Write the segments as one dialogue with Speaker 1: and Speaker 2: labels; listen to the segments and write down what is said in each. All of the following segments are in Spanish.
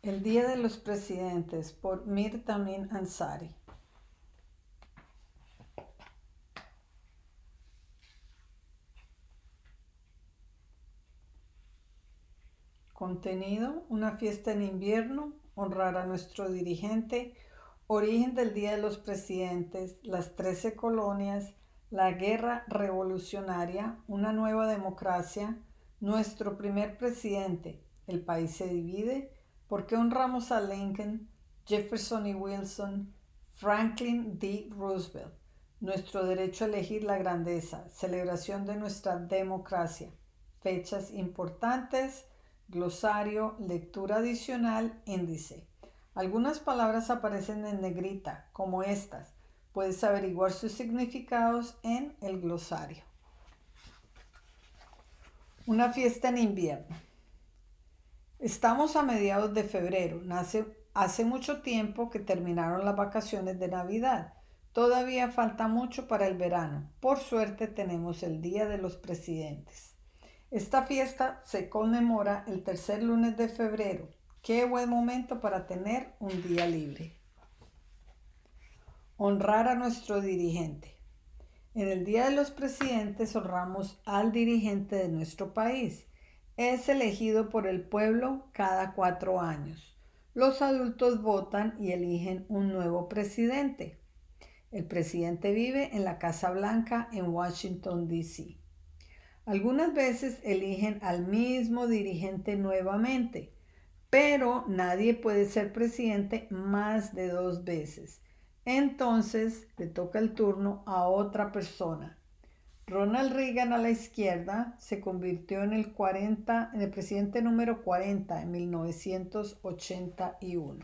Speaker 1: El Día de los Presidentes por Mir Tamin Ansari. Contenido: una fiesta en invierno, honrar a nuestro dirigente, origen del Día de los Presidentes, las 13 colonias, la guerra revolucionaria, una nueva democracia, nuestro primer presidente, el país se divide, por qué honramos a Lincoln, Jefferson y Wilson, Franklin D. Roosevelt, nuestro derecho a elegir la grandeza, celebración de nuestra democracia, fechas importantes, glosario, lectura adicional, índice. Algunas palabras aparecen en negrita, como estas. Puedes averiguar sus significados en el glosario. Una fiesta en invierno. Estamos a mediados de febrero. Hace mucho tiempo que terminaron las vacaciones de Navidad. Todavía falta mucho para el verano. Por suerte tenemos el Día de los Presidentes. Esta fiesta se conmemora el tercer lunes de febrero. Qué buen momento para tener un día libre. Honrar a nuestro dirigente. En el Día de los Presidentes honramos al dirigente de nuestro país. Es elegido por el pueblo cada 4 años. Los adultos votan y eligen un nuevo presidente. El presidente vive en la Casa Blanca en Washington, D.C. Algunas veces eligen al mismo dirigente nuevamente, pero nadie puede ser presidente más de 2 veces. Entonces le toca el turno a otra persona. Ronald Reagan, a la izquierda, se convirtió en el presidente número 40 en 1981.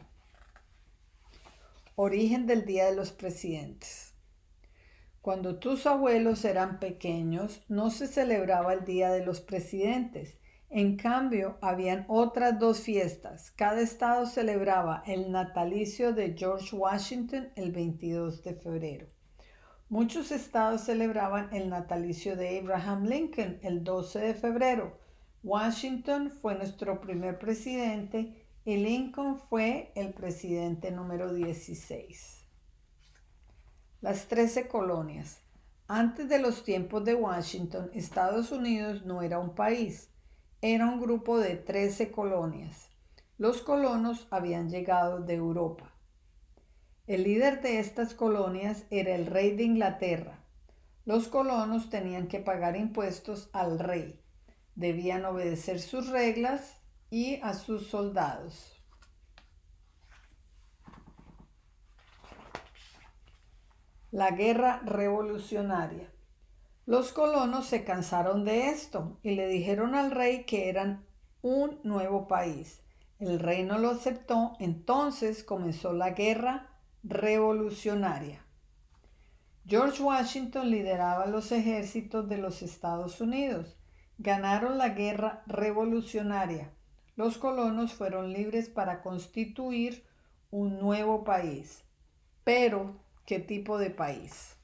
Speaker 1: Origen del Día de los Presidentes. Cuando tus abuelos eran pequeños, no se celebraba el Día de los Presidentes. En cambio, habían otras 2 fiestas. Cada estado celebraba el natalicio de George Washington el 22 de febrero. Muchos estados celebraban el natalicio de Abraham Lincoln el 12 de febrero. Washington fue nuestro primer presidente y Lincoln fue el presidente número 16. Las 13 colonias. Antes de los tiempos de Washington, Estados Unidos no era un país, era un grupo de 13 colonias. Los colonos habían llegado de Europa. El líder de estas colonias era el rey de Inglaterra. Los colonos tenían que pagar impuestos al rey. Debían obedecer sus reglas y a sus soldados. La guerra revolucionaria. Los colonos se cansaron de esto y le dijeron al rey que eran un nuevo país. El rey no lo aceptó, entonces comenzó la guerra revolucionaria. George Washington lideraba los ejércitos de los Estados Unidos. Ganaron la guerra revolucionaria. Los colonos fueron libres para constituir un nuevo país. Pero, ¿qué tipo de país?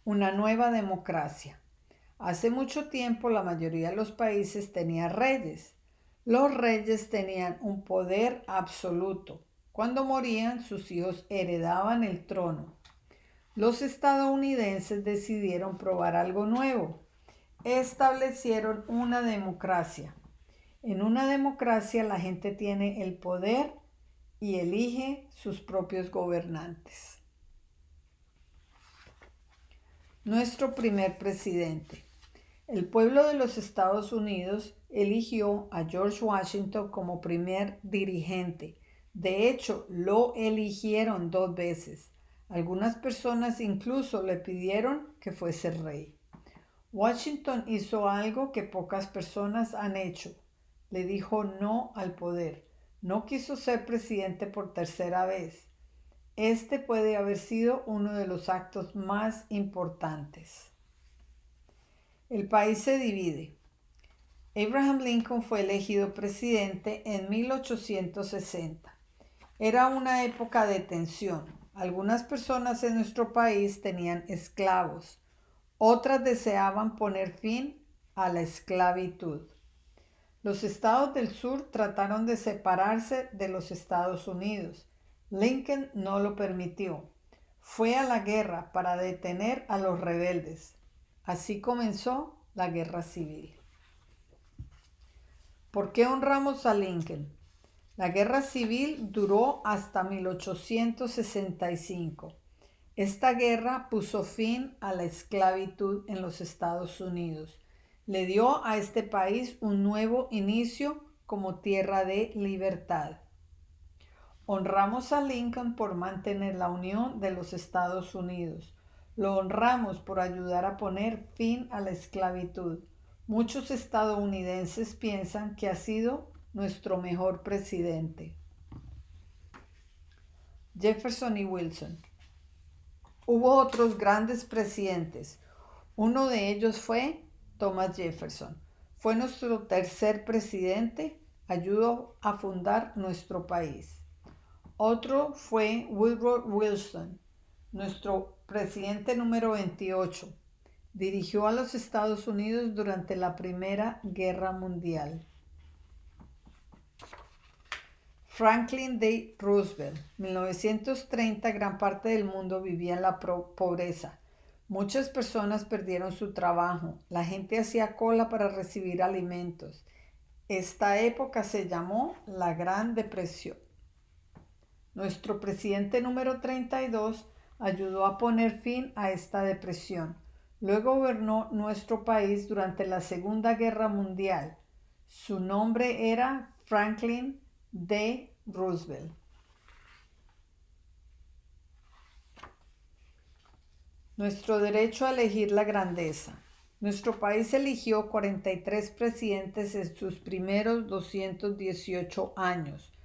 Speaker 1: Una nueva democracia. Hace mucho tiempo la mayoría de los países tenía reyes. Los reyes tenían un poder absoluto. Cuando morían, sus hijos heredaban el trono. Los estadounidenses decidieron probar algo nuevo. Establecieron una democracia. En una democracia la gente tiene el poder y elige sus propios gobernantes. Nuestro primer presidente. El pueblo de los Estados Unidos eligió a George Washington como primer dirigente. De hecho, lo eligieron 2 veces. Algunas personas incluso le pidieron que fuese rey. Washington hizo algo que pocas personas han hecho. Le dijo no al poder. No quiso ser presidente por 3.ª vez. Este puede haber sido uno de los actos más importantes. El país se divide. Abraham Lincoln fue elegido presidente en 1860. Era una época de tensión. Algunas personas en nuestro país tenían esclavos. Otras deseaban poner fin a la esclavitud. Los estados del sur trataron de separarse de los Estados Unidos. Lincoln no lo permitió. Fue a la guerra para detener a los rebeldes. Así comenzó la guerra civil. ¿Por qué honramos a Lincoln? La guerra civil duró hasta 1865. Esta guerra puso fin a la esclavitud en los Estados Unidos. Le dio a este país un nuevo inicio como tierra de libertad. Honramos a Lincoln por mantener la unión de los Estados Unidos. Lo honramos por ayudar a poner fin a la esclavitud. Muchos estadounidenses piensan que ha sido nuestro mejor presidente. Jefferson y Wilson. Hubo otros grandes presidentes. Uno de ellos fue Thomas Jefferson. Fue nuestro tercer presidente. Ayudó a fundar nuestro país. Otro fue Woodrow Wilson, nuestro presidente número 28. Dirigió a los Estados Unidos durante la Primera Guerra Mundial. Franklin D. Roosevelt, 1930, gran parte del mundo vivía en la pobreza. Muchas personas perdieron su trabajo. La gente hacía cola para recibir alimentos. Esta época se llamó la Gran Depresión. Nuestro presidente número 32 ayudó a poner fin a esta depresión. Luego gobernó nuestro país durante la Segunda Guerra Mundial. Su nombre era Franklin D. Roosevelt. Nuestro derecho a elegir la grandeza. Nuestro país eligió 43 presidentes en sus primeros 218 años.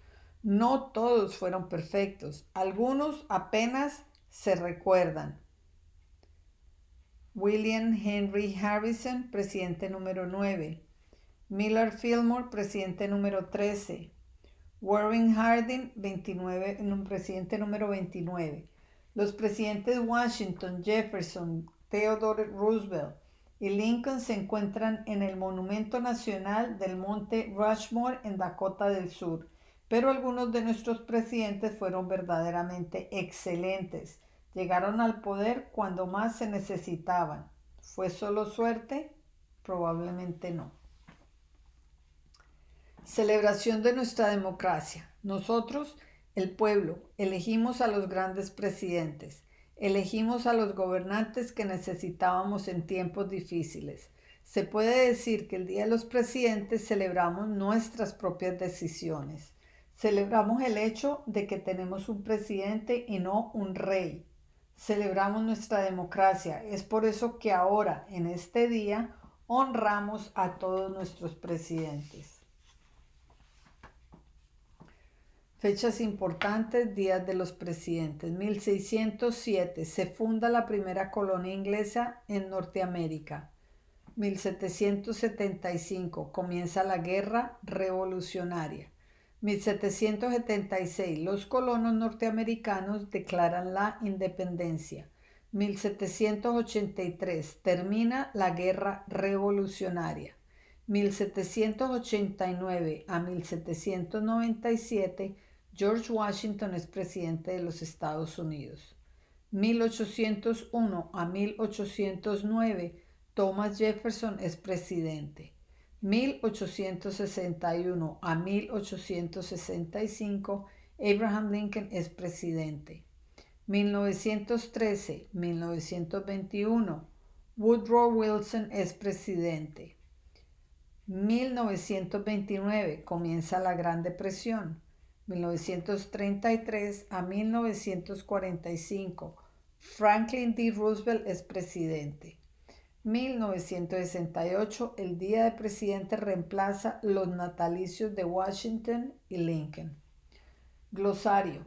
Speaker 1: No todos fueron perfectos, algunos apenas se recuerdan. William Henry Harrison, presidente número 9. Millard Fillmore, presidente número 13. Warren Harding, presidente número 29. Los presidentes Washington, Jefferson, Theodore Roosevelt y Lincoln se encuentran en el Monumento Nacional del Monte Rushmore en Dakota del Sur. Pero algunos de nuestros presidentes fueron verdaderamente excelentes. Llegaron al poder cuando más se necesitaban. ¿Fue solo suerte? Probablemente no. Celebración de nuestra democracia. Nosotros, el pueblo, elegimos a los grandes presidentes. Elegimos a los gobernantes que necesitábamos en tiempos difíciles. Se puede decir que el Día de los Presidentes celebramos nuestras propias decisiones. Celebramos el hecho de que tenemos un presidente y no un rey. Celebramos nuestra democracia. Es por eso que ahora, en este día, honramos a todos nuestros presidentes. Fechas importantes, días de los presidentes. 1607 se funda la primera colonia inglesa en Norteamérica. 1775 comienza la guerra revolucionaria. 1776 los colonos norteamericanos declaran la independencia. 1783 termina la guerra revolucionaria. 1789 a 1797 George Washington es presidente de los Estados Unidos. 1801 a 1809 Thomas Jefferson es presidente. 1861 a 1865 Abraham Lincoln es presidente. 1913-1921 Woodrow Wilson es presidente. 1929 comienza la Gran Depresión. 1933 a 1945 Franklin D. Roosevelt es presidente. 1968 el Día del Presidente reemplaza los natalicios de Washington y Lincoln. Glosario.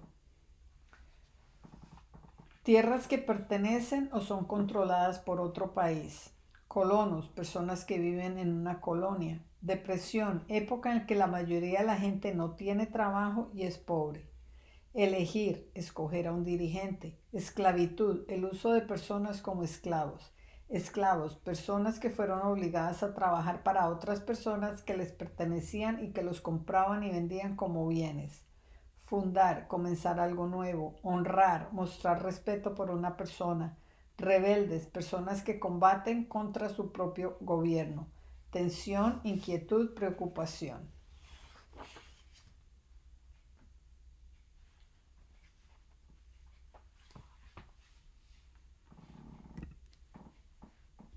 Speaker 1: Tierras que pertenecen o son controladas por otro país. Colonos, personas que viven en una colonia. Depresión, época en que la mayoría de la gente no tiene trabajo y es pobre. Elegir, escoger a un dirigente. Esclavitud, el uso de personas como esclavos. Esclavos, personas que fueron obligadas a trabajar para otras personas que les pertenecían y que los compraban y vendían como bienes. Fundar, comenzar algo nuevo, honrar, mostrar respeto por una persona. Rebeldes, personas que combaten contra su propio gobierno. Tensión, inquietud, preocupación.